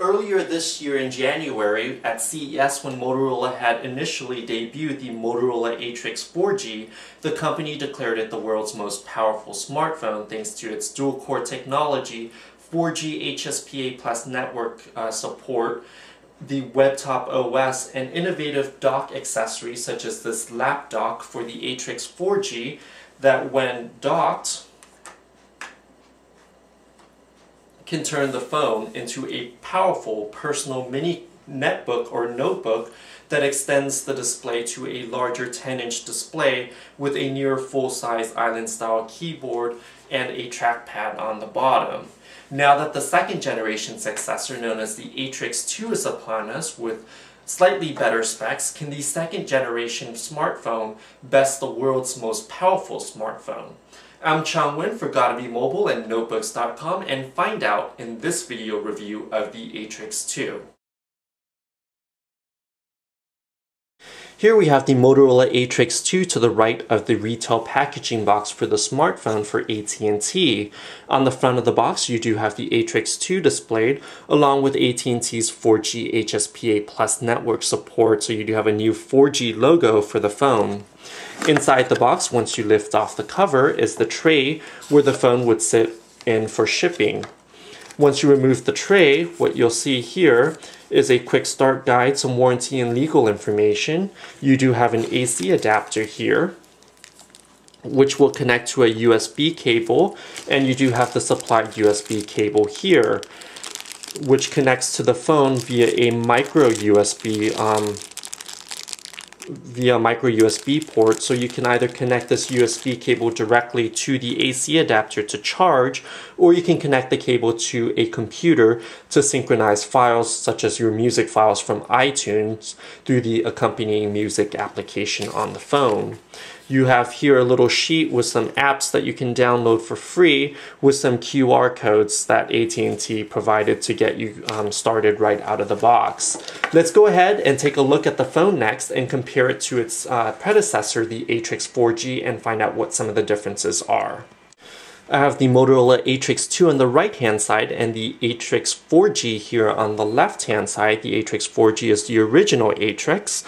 Earlier this year in January at CES, when Motorola had initially debuted the Motorola Atrix 4G, the company declared it the world's most powerful smartphone thanks to its dual-core technology, 4G HSPA plus network support, the WebTop OS, and innovative dock accessories such as this lap dock for the Atrix 4G that when docked can turn the phone into a powerful personal mini netbook or notebook that extends the display to a larger 10-inch display with a near full-size island-style keyboard and a trackpad on the bottom. Now that the second generation successor known as the Atrix 2 is upon us with slightly better specs, can the second generation smartphone best the world's most powerful smartphone? I'm Chang-Wen for Gotta Be Mobile and Notebooks.com, and find out in this video review of the Atrix 2. Here we have the Motorola Atrix 2 to the right of the retail packaging box for the smartphone for AT&T. On the front of the box you do have the Atrix 2 displayed along with AT&T's 4G HSPA Plus network support, so you do have a new 4G logo for the phone. Inside the box, once you lift off the cover, is the tray where the phone would sit in for shipping. Once you remove the tray, what you'll see here is a quick start guide, some warranty and legal information. You do have an AC adapter here, which will connect to a USB cable, and you do have the supplied USB cable here, which connects to the phone via a micro USB port, so you can either connect this USB cable directly to the AC adapter to charge, or you can connect the cable to a computer to synchronize files such as your music files from iTunes through the accompanying music application on the phone. You have here a little sheet with some apps that you can download for free with some QR codes that AT&T provided to get you started right out of the box. Let's go ahead and take a look at the phone next and compare it to its predecessor, the Atrix 4G, and find out what some of the differences are. I have the Motorola Atrix 2 on the right hand side and the Atrix 4G here on the left hand side. The Atrix 4G is the original Atrix,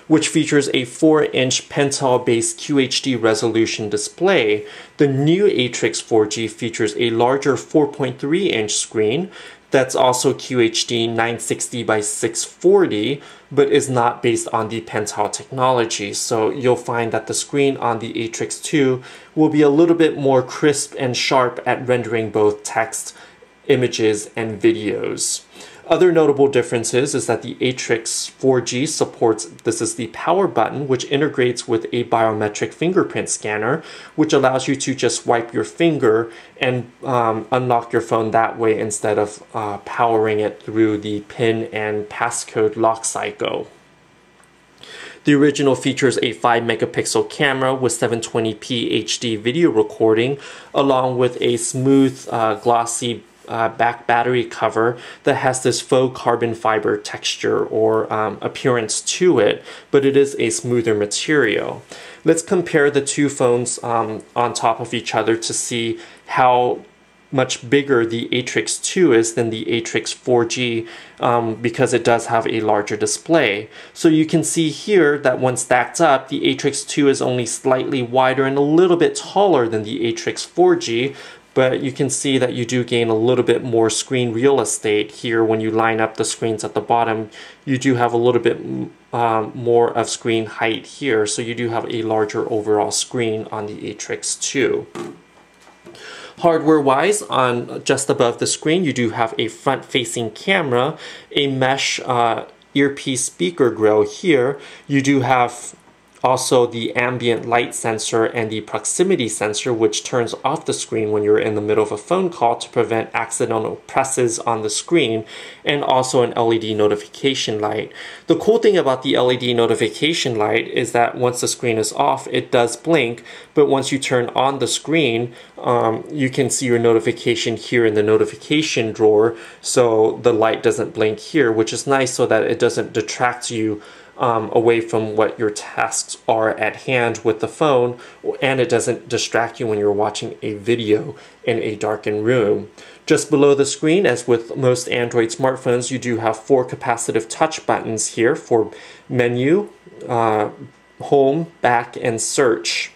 which features a 4-inch Pentel-based QHD resolution display. The new Atrix 4G features a larger 4.3-inch screen that's also QHD 960 by 640, but is not based on the Pentel technology. So you'll find that the screen on the Atrix 2 will be a little bit more crisp and sharp at rendering both text, images, and videos. Other notable differences is that the Atrix 4G supports, this is the power button, which integrates with a biometric fingerprint scanner, which allows you to just wipe your finger and unlock your phone that way instead of powering it through the PIN and passcode lock cycle. The original features a 5-megapixel camera with 720p HD video recording, along with a smooth, glossy back battery cover that has this faux carbon fiber texture or appearance to it, but it is a smoother material. Let's compare the two phones on top of each other to see how much bigger the Atrix 2 is than the Atrix 4G because it does have a larger display. So you can see here that when stacked up, the Atrix 2 is only slightly wider and a little bit taller than the Atrix 4G, but you can see that you do gain a little bit more screen real estate here. When you line up the screens at the bottom, you do have a little bit more of screen height here, so you do have a larger overall screen on the Atrix 2. Hardware-wise, on just above the screen, you do have a front-facing camera, a mesh earpiece speaker grill here. You do have also the ambient light sensor and the proximity sensor, which turns off the screen when you're in the middle of a phone call to prevent accidental presses on the screen, and also an LED notification light. The cool thing about the LED notification light is that once the screen is off, it does blink, but once you turn on the screen, you can see your notification here in the notification drawer, so the light doesn't blink here, which is nice so that it doesn't detract you away from what your tasks are at hand with the phone, and it doesn't distract you when you're watching a video in a darkened room. Just below the screen, as with most Android smartphones, you do have 4 capacitive touch buttons here for menu, home, back, and search.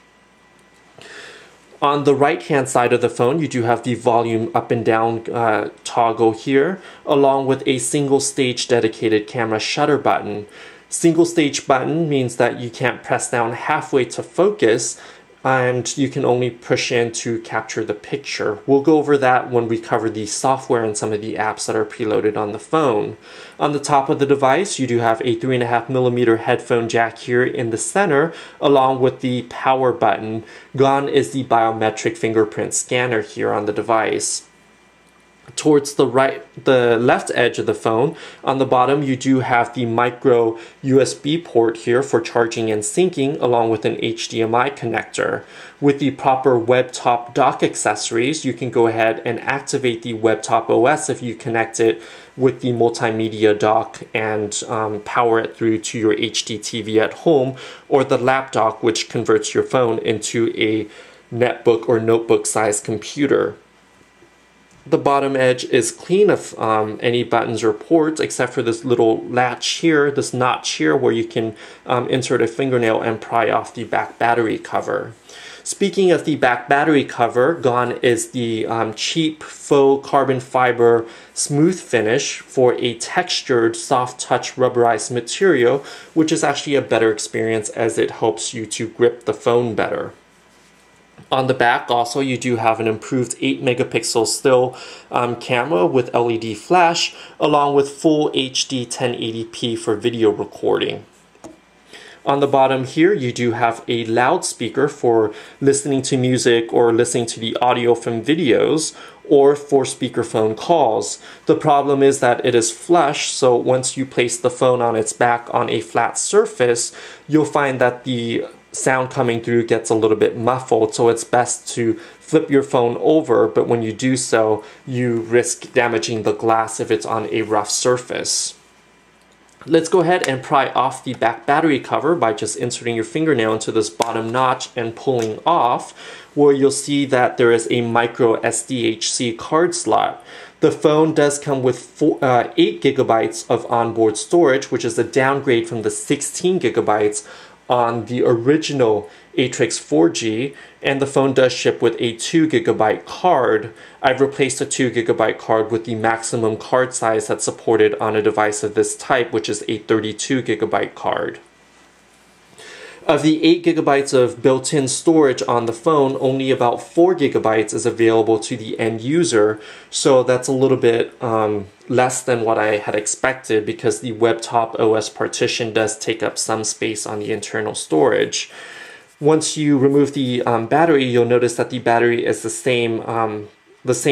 On the right-hand side of the phone, you do have the volume up and down toggle here, along with a single stage dedicated camera shutter button. Single stage button means that you can't press down halfway to focus, and you can only push in to capture the picture. We'll go over that when we cover the software and some of the apps that are preloaded on the phone. On the top of the device, you do have a 3.5mm headphone jack here in the center, along with the power button. Gone is the biometric fingerprint scanner here on the device. Towards the left edge of the phone, on the bottom, you do have the micro USB port here for charging and syncing, along with an HDMI connector. With the proper WebTop dock accessories, you can go ahead and activate the WebTop OS if you connect it with the multimedia dock and power it through to your HD TV at home, or the lap dock, which converts your phone into a netbook or notebook sized computer. The bottom edge is clean of any buttons or ports, except for this little latch here, this notch here, where you can insert a fingernail and pry off the back battery cover. Speaking of the back battery cover, gone is the cheap faux carbon fiber smooth finish for a textured soft touch rubberized material, which is actually a better experience as it helps you to grip the phone better. On the back also, you do have an improved 8-megapixel still camera with LED flash, along with full HD 1080p for video recording. On the bottom here, you do have a loudspeaker for listening to music or listening to the audio from videos, or for speakerphone calls. The problem is that it is flush, so once you place the phone on its back on a flat surface, you'll find that the sound coming through gets a little bit muffled, so it's best to flip your phone over, but when you do so, you risk damaging the glass if it's on a rough surface. Let's go ahead and pry off the back battery cover by just inserting your fingernail into this bottom notch and pulling off, where you'll see that there is a micro SDHC card slot. The phone does come with 8 gigabytes of onboard storage, which is a downgrade from the 16 gigabytes on the original Atrix 4G, and the phone does ship with a 2 gigabyte card. I've replaced a 2 gigabyte card with the maximum card size that's supported on a device of this type, which is a 32 gigabyte card. Of the 8 gigabytes of built-in storage on the phone, only about 4 gigabytes is available to the end user, so that's a little bit less than what I had expected, because the WebTop OS partition does take up some space on the internal storage. Once you remove the battery, you'll notice that the battery is the same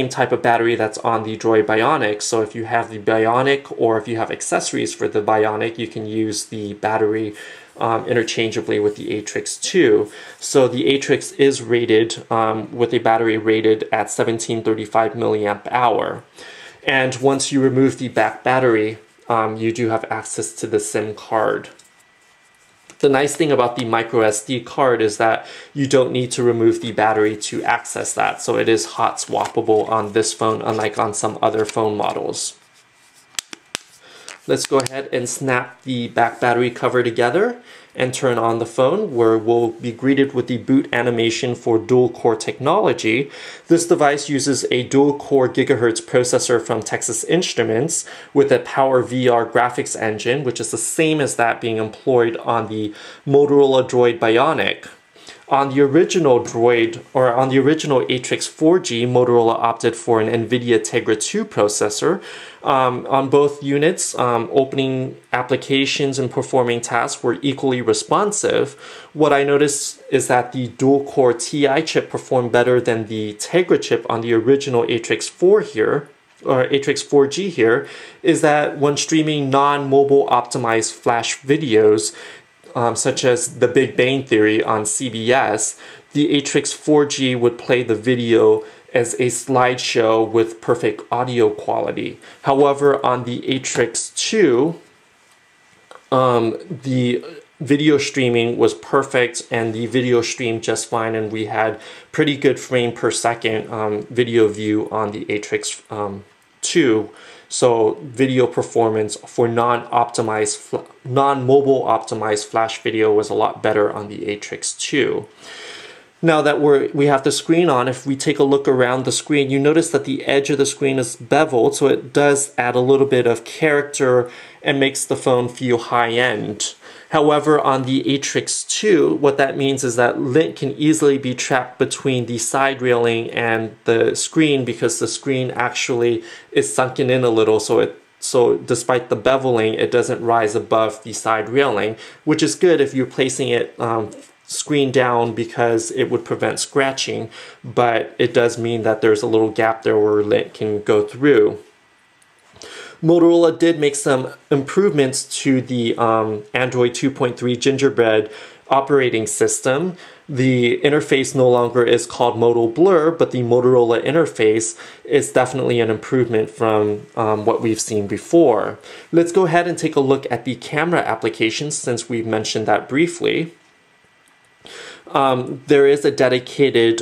type of battery that's on the Droid Bionic. So if you have the Bionic, or if you have accessories for the Bionic, you can use the battery interchangeably with the Atrix 2. So the Atrix is rated with a battery rated at 1735 milliamp hour. And once you remove the back battery, you do have access to the SIM card. The nice thing about the micro SD card is that you don't need to remove the battery to access that, so it is hot swappable on this phone, unlike on some other phone models. Let's go ahead and snap the back battery cover together and turn on the phone, where we'll be greeted with the boot animation for dual-core technology. This device uses a dual-core gigahertz processor from Texas Instruments with a Power VR graphics engine, which is the same as that being employed on the Motorola Droid Bionic. On the original Atrix 4G, Motorola opted for an NVIDIA Tegra 2 processor. On both units, opening applications and performing tasks were equally responsive. What I noticed is that the dual-core TI chip performed better than the Tegra chip on the original Atrix 4 here, or Atrix 4G here, is that when streaming non-mobile optimized flash videos, such as The Big Bang Theory on CBS, the Atrix 4G would play the video as a slideshow with perfect audio quality. However, on the Atrix 2, the video streaming was perfect, and the video streamed just fine, and we had pretty good frame per second video view on the Atrix 2. So video performance for non-mobile optimized flash video was a lot better on the Atrix 2. Now that we have the screen on, if we take a look around the screen, you notice that the edge of the screen is beveled, so it does add a little bit of character and makes the phone feel high-end. However, on the Atrix 2, what that means is that lint can easily be trapped between the side railing and the screen, because the screen actually is sunken in a little, so despite the beveling, it doesn't rise above the side railing, which is good if you're placing it screen down, because it would prevent scratching, but it does mean that there's a little gap there where lint can go through. Motorola did make some improvements to the Android 2.3 Gingerbread operating system. The interface no longer is called Moto Blur, but the Motorola interface is definitely an improvement from what we've seen before. Let's go ahead and take a look at the camera applications, since we've mentioned that briefly. There is a dedicated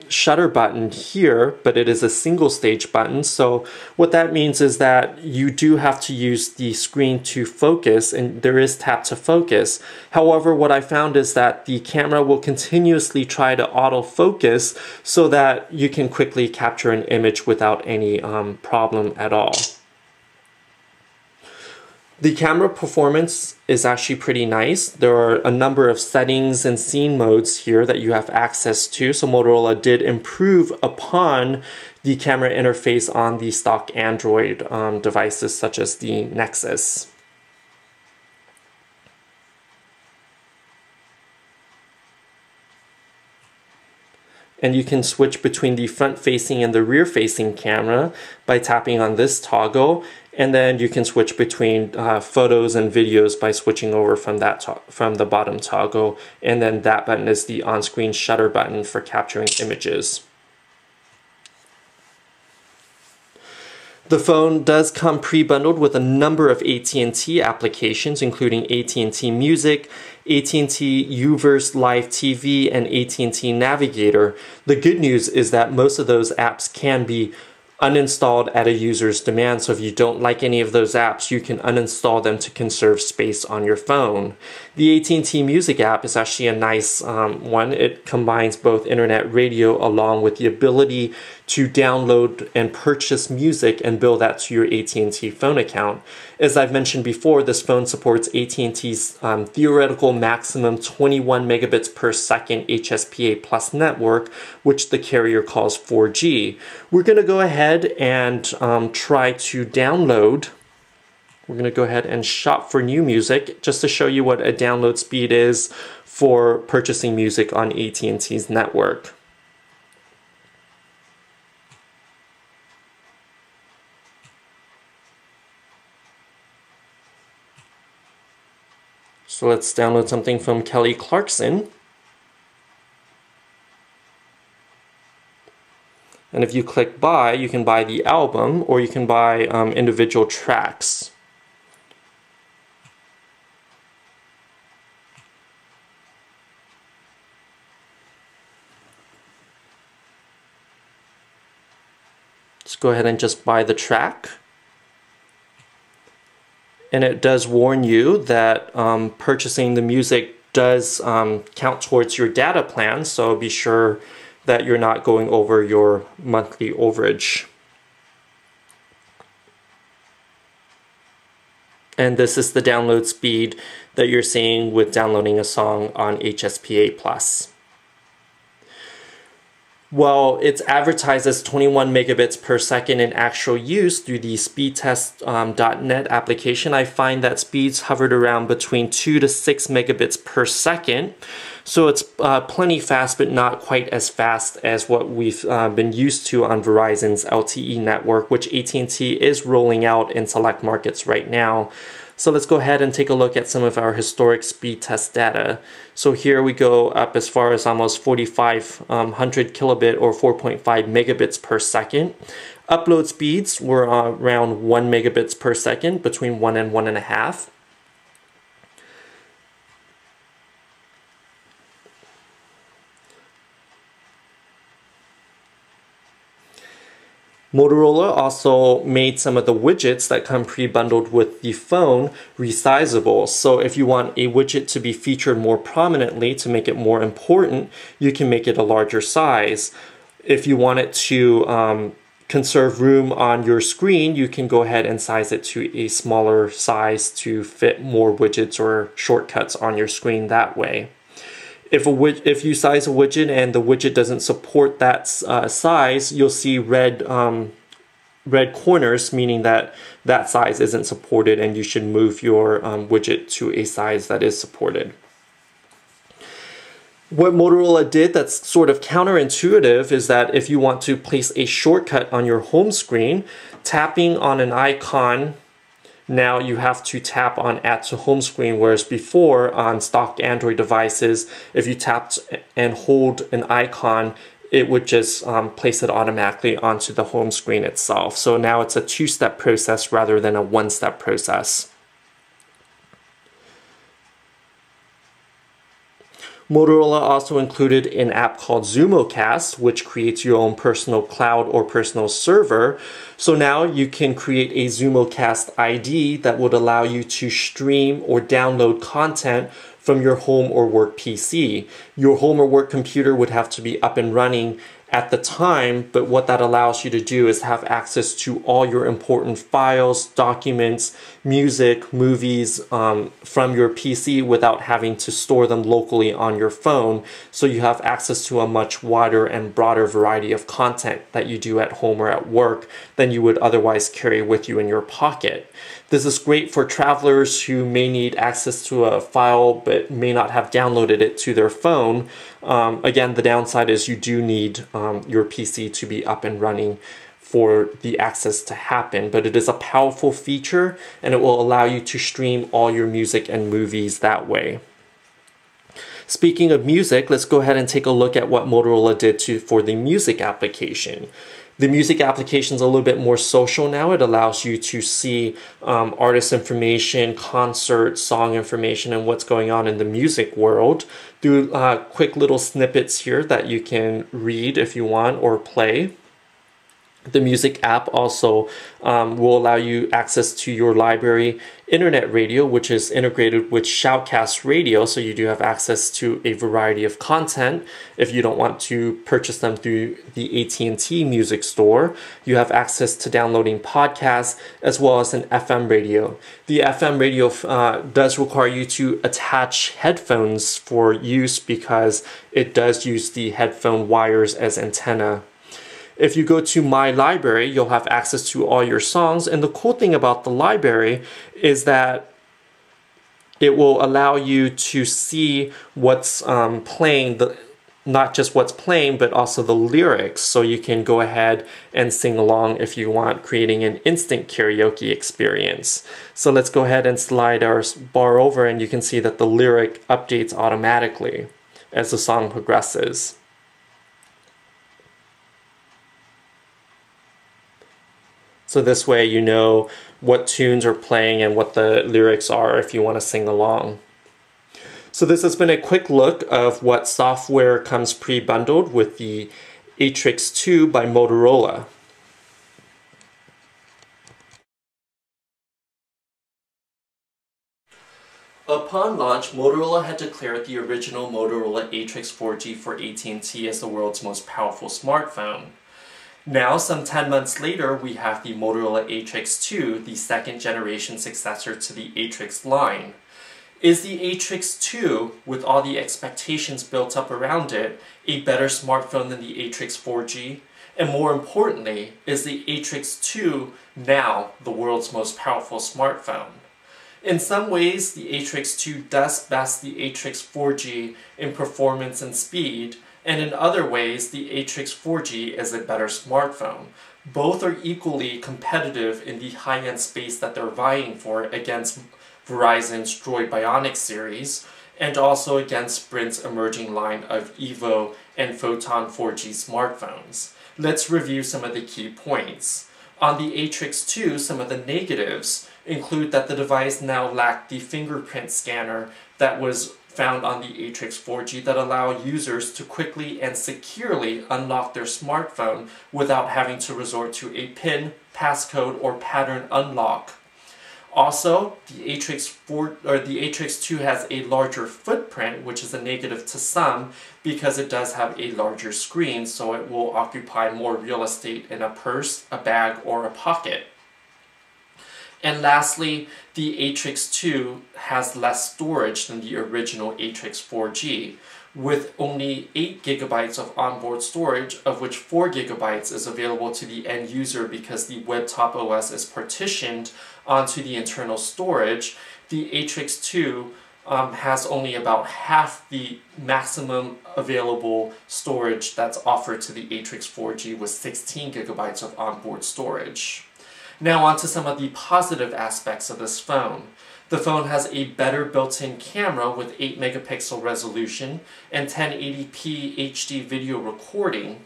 shutter button here, but it is a single stage button. So what that means is that you do have to use the screen to focus, and there is tap to focus. However, what I found is that the camera will continuously try to autofocus so that you can quickly capture an image without any problem at all. The camera performance is actually pretty nice. There are a number of settings and scene modes here that you have access to, so Motorola did improve upon the camera interface on the stock Android devices such as the Nexus. And you can switch between the front-facing and the rear-facing camera by tapping on this toggle, and then you can switch between photos and videos by switching over from the bottom toggle, and then that button is the on-screen shutter button for capturing images. The phone does come pre-bundled with a number of AT&T applications, including AT&T Music, AT&T Uverse Live TV, and AT&T Navigator. The good news is that most of those apps can be uninstalled at a user's demand, so if you don't like any of those apps, you can uninstall them to conserve space on your phone. The AT&T Music app is actually a nice one. It combines both internet radio along with the ability to download and purchase music and bill that to your AT&T phone account. As I've mentioned before, this phone supports AT&T's theoretical maximum 21 megabits per second HSPA plus network, which the carrier calls 4G. We're going to go ahead and try to download. We're going to go ahead and shop for new music just to show you what a download speed is for purchasing music on AT&T's network. So let's download something from Kelly Clarkson. And if you click buy, you can buy the album or you can buy individual tracks. Let's go ahead and just buy the track. And it does warn you that purchasing the music does count towards your data plan, so be sure that you're not going over your monthly overage. And this is the download speed that you're seeing with downloading a song on HSPA+. Well, it's advertised as 21 megabits per second in actual use through the speedtest.net application. I find that speeds hovered around between 2 to 6 megabits per second. So it's plenty fast, but not quite as fast as what we've been used to on Verizon's LTE network, which AT&T is rolling out in select markets right now. So let's go ahead and take a look at some of our historic speed test data. So here we go up as far as almost 4,500 kilobit or 4.5 megabits per second. Upload speeds were around 1 megabits per second, between 1 and 1.5. Motorola also made some of the widgets that come pre-bundled with the phone resizable. So if you want a widget to be featured more prominently to make it more important, you can make it a larger size. If you want it to conserve room on your screen, you can go ahead and size it to a smaller size to fit more widgets or shortcuts on your screen that way. If you size a widget and the widget doesn't support that size, you'll see red corners, meaning that that size isn't supported and you should move your widget to a size that is supported. What Motorola did that's sort of counterintuitive is that if you want to place a shortcut on your home screen, tapping on an icon, now you have to tap on Add to Home Screen, whereas before on stock Android devices, if you tapped and hold an icon, it would just place it automatically onto the home screen itself. So now it's a two-step process rather than a one-step process. Motorola also included an app called ZoomoCast, which creates your own personal cloud or personal server. So now you can create a ZoomoCast ID that would allow you to stream or download content from your home or work PC. Your home or work computer would have to be up and running at the time, but what that allows you to do is have access to all your important files, documents, music, movies from your PC without having to store them locally on your phone. So you have access to a much wider and broader variety of content that you do at home or at work than you would otherwise carry with you in your pocket. This is great for travelers who may need access to a file but may not have downloaded it to their phone. Again, the downside is you do need your PC to be up and running for the access to happen, but it is a powerful feature and it will allow you to stream all your music and movies that way. Speaking of music, let's go ahead and take a look at what Motorola did for the music application. The music application is a little bit more social now. It allows you to see artist information, concert, song information, and what's going on in the music world through quick little snippets here that you can read if you want or play. The music app also will allow you access to your library internet radio, which is integrated with Shoutcast Radio, so you do have access to a variety of content. If you don't want to purchase them through the AT&T music store, you have access to downloading podcasts as well as an FM radio. The FM radio does require you to attach headphones for use because it does use the headphone wires as antenna. If you go to My Library, you'll have access to all your songs. And the cool thing about the library is that it will allow you to see what's playing, not just what's playing, but also the lyrics. So you can go ahead and sing along if you want, creating an instant karaoke experience. So let's go ahead and slide our bar over and you can see that the lyric updates automatically as the song progresses. So this way you know what tunes are playing and what the lyrics are if you want to sing along. So this has been a quick look of what software comes pre-bundled with the Atrix 2 by Motorola. Upon launch, Motorola had declared the original Motorola Atrix 4G for AT&T as the world's most powerful smartphone. Now, some 10 months later, we have the Motorola Atrix 2, the second generation successor to the Atrix line. Is the Atrix 2, with all the expectations built up around it, a better smartphone than the Atrix 4G? And more importantly, is the Atrix 2 now the world's most powerful smartphone? In some ways, the Atrix 2 does best the Atrix 4G in performance and speed, and in other ways, the Atrix 4G is a better smartphone. Both are equally competitive in the high-end space that they're vying for against Verizon's Droid Bionic series, and also against Sprint's emerging line of Evo and Photon 4G smartphones. Let's review some of the key points. On the Atrix 2, some of the negatives include that the device now lacked the fingerprint scanner that was found on the Atrix 4G that allow users to quickly and securely unlock their smartphone without having to resort to a PIN, passcode, or pattern unlock. Also, the Atrix 2 has a larger footprint, which is a negative to some because it does have a larger screen, so it will occupy more real estate in a purse, a bag, or a pocket. And lastly, the Atrix 2 has less storage than the original Atrix 4G, with only 8 gigabytes of onboard storage, of which 4 gigabytes is available to the end user because the WebTop OS is partitioned onto the internal storage. The Atrix 2 has only about half the maximum available storage that's offered to the Atrix 4G with 16 gigabytes of onboard storage. Now on to some of the positive aspects of this phone. The phone has a better built-in camera with 8 megapixel resolution and 1080p HD video recording.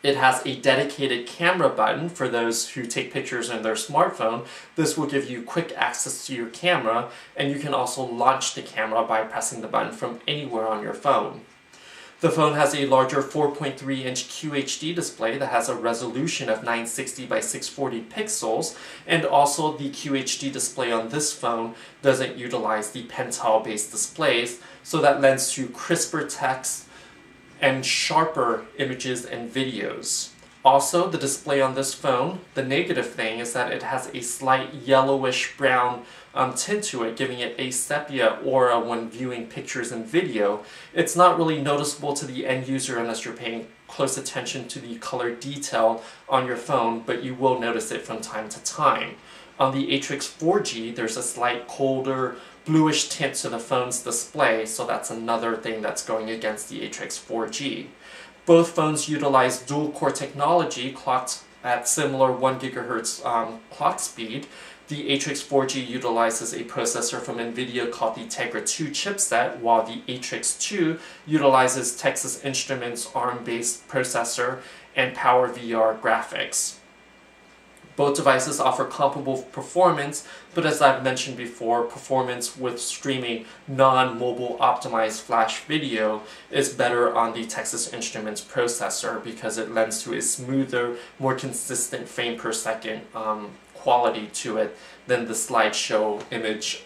It has a dedicated camera button for those who take pictures on their smartphone. This will give you quick access to your camera, and you can also launch the camera by pressing the button from anywhere on your phone. The phone has a larger 4.3-inch QHD display that has a resolution of 960 by 640 pixels, and also the QHD display on this phone doesn't utilize the Pentel-based displays, so that lends to crisper text and sharper images and videos. Also, the display on this phone, the negative thing is that it has a slight yellowish brown tint to it, giving it a sepia aura when viewing pictures and video. It's not really noticeable to the end user unless you're paying close attention to the color detail on your phone, but you will notice it from time to time. On the Atrix 4G, there's a slight colder bluish tint to the phone's display, so that's another thing that's going against the Atrix 4G. Both phones utilize dual-core technology clocked at similar 1 gigahertz clock speed. The Atrix 4G utilizes a processor from NVIDIA called the Tegra 2 chipset, while the Atrix 2 utilizes Texas Instruments ARM-based processor and PowerVR graphics. Both devices offer comparable performance, but as I've mentioned before, performance with streaming non-mobile optimized flash video is better on the Texas Instruments processor because it lends to a smoother, more consistent frame per second quality to it than the slideshow image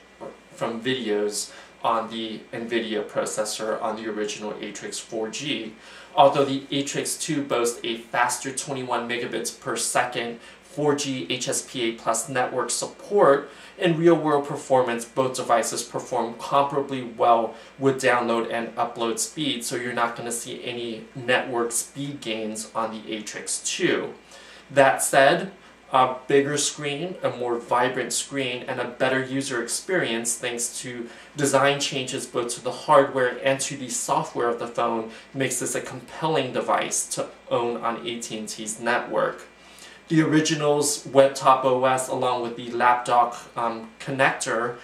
from videos on the NVIDIA processor on the original Atrix 4G. Although the Atrix 2 boasts a faster 21 megabits per second 4G HSPA Plus network support, in real-world performance, both devices perform comparably well with download and upload speed, so you're not going to see any network speed gains on the Atrix 2. That said, a bigger screen, a more vibrant screen, and a better user experience thanks to design changes both to the hardware and to the software of the phone makes this a compelling device to own on AT&T's network. The original's WebTop OS, along with the laptop connector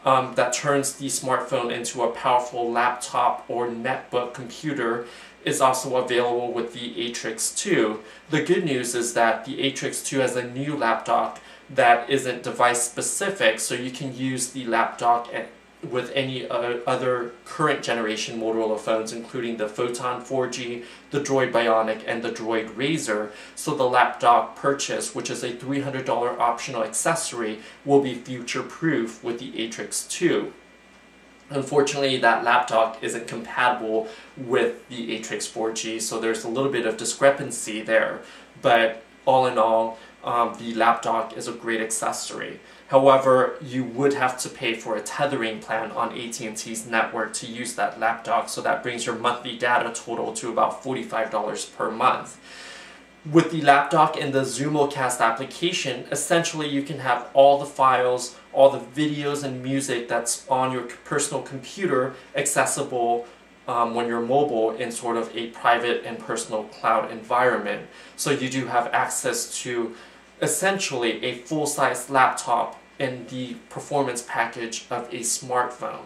that turns the smartphone into a powerful laptop or netbook computer, is also available with the Atrix 2. The good news is that the Atrix 2 has a new laptop that isn't device specific, so you can use the laptop with any other current generation Motorola phones, including the Photon 4G, the Droid Bionic, and the Droid Razr. So the laptop purchase, which is a $300 optional accessory, will be future-proof with the Atrix 2. Unfortunately, that laptop isn't compatible with the Atrix 4G, so there's a little bit of discrepancy there. But all in all, the laptop is a great accessory. However, you would have to pay for a tethering plan on AT&T's network to use that laptop, so that brings your monthly data total to about $45 per month. With the laptop and the ZoomoCast application, essentially you can have all the files, all the videos and music that's on your personal computer accessible when you're mobile in sort of a private and personal cloud environment. So you do have access to essentially a full-size laptop in the performance package of a smartphone.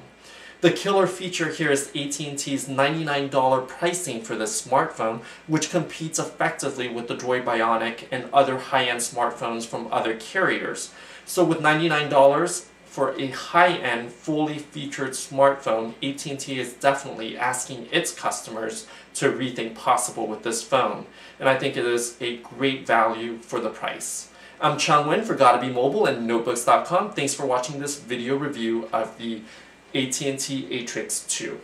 The killer feature here is AT&T's $99 pricing for this smartphone, which competes effectively with the Droid Bionic and other high-end smartphones from other carriers. So with $99, for a high-end, fully featured smartphone, AT&T is definitely asking its customers to rethink possible with this phone. And I think it is a great value for the price. I'm Chang Wen for Gotta Be Mobile and Notebooks.com. Thanks for watching this video review of the AT&T Atrix 2.